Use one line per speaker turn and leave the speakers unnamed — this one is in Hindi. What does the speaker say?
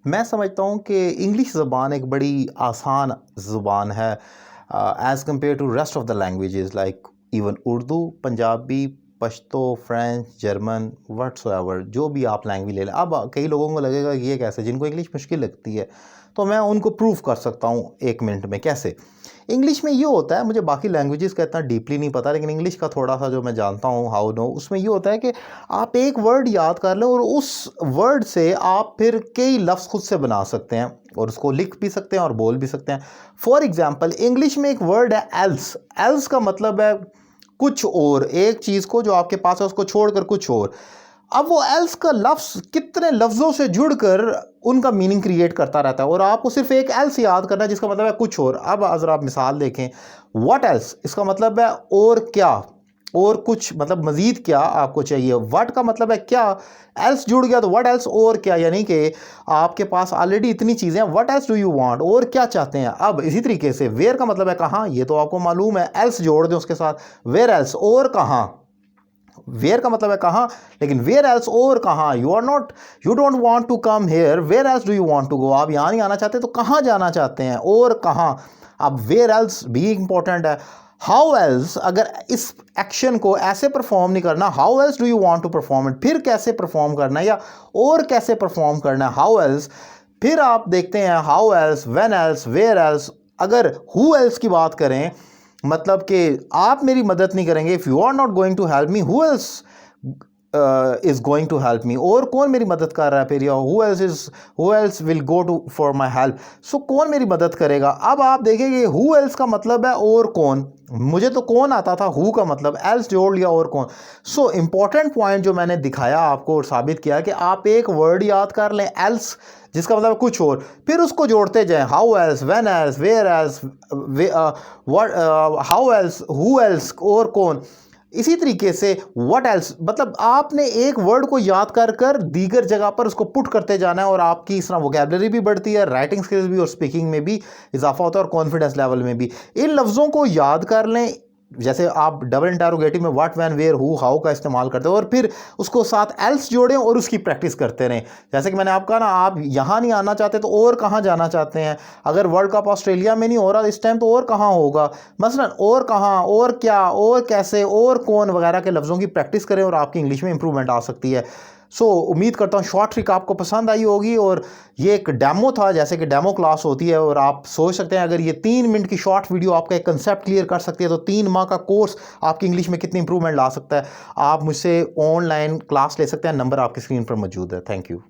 मैं समझता हूँ कि इंग्लिश ज़बान एक बड़ी आसान ज़ुबान है as compare to rest of the languages like even Urdu, Punjabi, Pashto, French, German, whatsoever जो भी आप लैंग्वेज ले लें। अब कई लोगों को लगेगा कि ये कैसे, जिनको इंग्लिश मुश्किल लगती है, तो मैं उनको प्रूव कर सकता हूँ 1 मिनट में। कैसे? इंग्लिश में ये होता है, मुझे बाकी लैंग्वेजेस का इतना डीपली नहीं पता, लेकिन इंग्लिश का थोड़ा सा जो मैं जानता हूँ, हाउ नो, उसमें ये होता है कि आप एक वर्ड याद कर लें और उस वर्ड से आप फिर कई लफ्ज़ खुद से बना सकते हैं और उसको लिख भी सकते हैं और बोल भी सकते हैं। फॉर एग्जांपल, इंग्लिश में एक वर्ड है एल्स। एल्स का मतलब है कुछ और, एक चीज़ को जो आपके पास है उसको छोड़कर कुछ और। अब वो एल्स का लफ्ज़ कितने लफ्ज़ों से जुड़कर उनका मीनिंग क्रिएट करता रहता है और आपको सिर्फ एक एल्स याद करना है जिसका मतलब है कुछ और। अब अगर आप मिसाल देखें, व्हाट एल्स, इसका मतलब है और क्या, और कुछ मतलब मज़ीद क्या आपको चाहिए। व्हाट का मतलब है क्या, एल्स जुड़ गया तो व्हाट एल्स, और क्या, यानी कि आपके पास ऑलरेडी इतनी चीज़ें हैं। What else do you want, और क्या चाहते हैं। अब इसी तरीके से वेयर का मतलब है कहाँ, ये तो आपको मालूम है, एल्स जोड़ दें उसके साथ, वेयर एल्स, और कहाँ। वेयर का मतलब है कहाँ, लेकिन वेयर एल्स, और कहाँ। You don't want to come here, where else do you want to go, आप यहाँ नहीं आना चाहते तो कहाँ जाना चाहते हैं, और कहाँ। अब वेयर एल्स भी इंपॉर्टेंट है। हाउ एल्स, अगर इस एक्शन को ऐसे परफॉर्म नहीं करना, how else do you want to perform it, फिर कैसे परफॉर्म करना है, या और कैसे परफॉर्म करना है, हाउ एल्स। फिर आप देखते हैं how else, when else, where else. अगर हु एल्स की बात करें, मतलब कि आप मेरी मदद नहीं करेंगे, if you are not going to help me, who else is going to help me, और कौन मेरी मदद कर रहा है फिर, या who else will go to for my help, so कौन मेरी मदद करेगा। अब आप देखेंगे हु एल्स का मतलब है और कौन, मुझे तो कौन आता था, हु का मतलब, एल्स जोड़ लिया और कौन। सो इंपॉर्टेंट पॉइंट जो मैंने दिखाया आपको और साबित किया कि आप एक वर्ड याद कर लें एल्स, जिसका मतलब कुछ और, फिर उसको जोड़ते जाएं, how else, when else, where else, how else, who else, और कौन। इसी तरीके से व्हाट एल्स, मतलब आपने एक वर्ड को याद कर कर दीगर जगह पर उसको पुट करते जाना है और आपकी इस तरह वोकैबुलरी भी बढ़ती है, राइटिंग स्किल्स भी और स्पीकिंग में भी इजाफा होता है और कॉन्फिडेंस लेवल में भी। इन लफ्ज़ों को याद कर लें, जैसे आप डबल इंटरोगेटिव में what, when, where, who, how का इस्तेमाल करते हो, और फिर उसको साथ एल्स जोड़ें और उसकी प्रैक्टिस करते रहें। जैसे कि मैंने आपको कहा ना, आप यहाँ नहीं आना चाहते तो और कहाँ जाना चाहते हैं। अगर वर्ल्ड कप ऑस्ट्रेलिया में नहीं हो रहा इस टाइम तो और कहाँ होगा, मसलन और कहाँ, और क्या, और कैसे, और कौन वगैरह के लफ्ज़ों की प्रैक्टिस करें और आपकी इंग्लिश में इंप्रूवमेंट आ सकती है। उम्मीद करता हूँ शॉर्ट ट्रिक आपको पसंद आई होगी, और ये एक डेमो था, जैसे कि डेमो क्लास होती है, और आप सोच सकते हैं अगर ये 3 मिनट की शॉर्ट वीडियो आपका एक कंसेप्ट क्लियर कर सकती है तो 3 माह का कोर्स आपकी इंग्लिश में कितनी इंप्रूवमेंट ला सकता है। आप मुझसे ऑनलाइन क्लास ले सकते हैं, नंबर आपकी स्क्रीन पर मौजूद है। Thank you.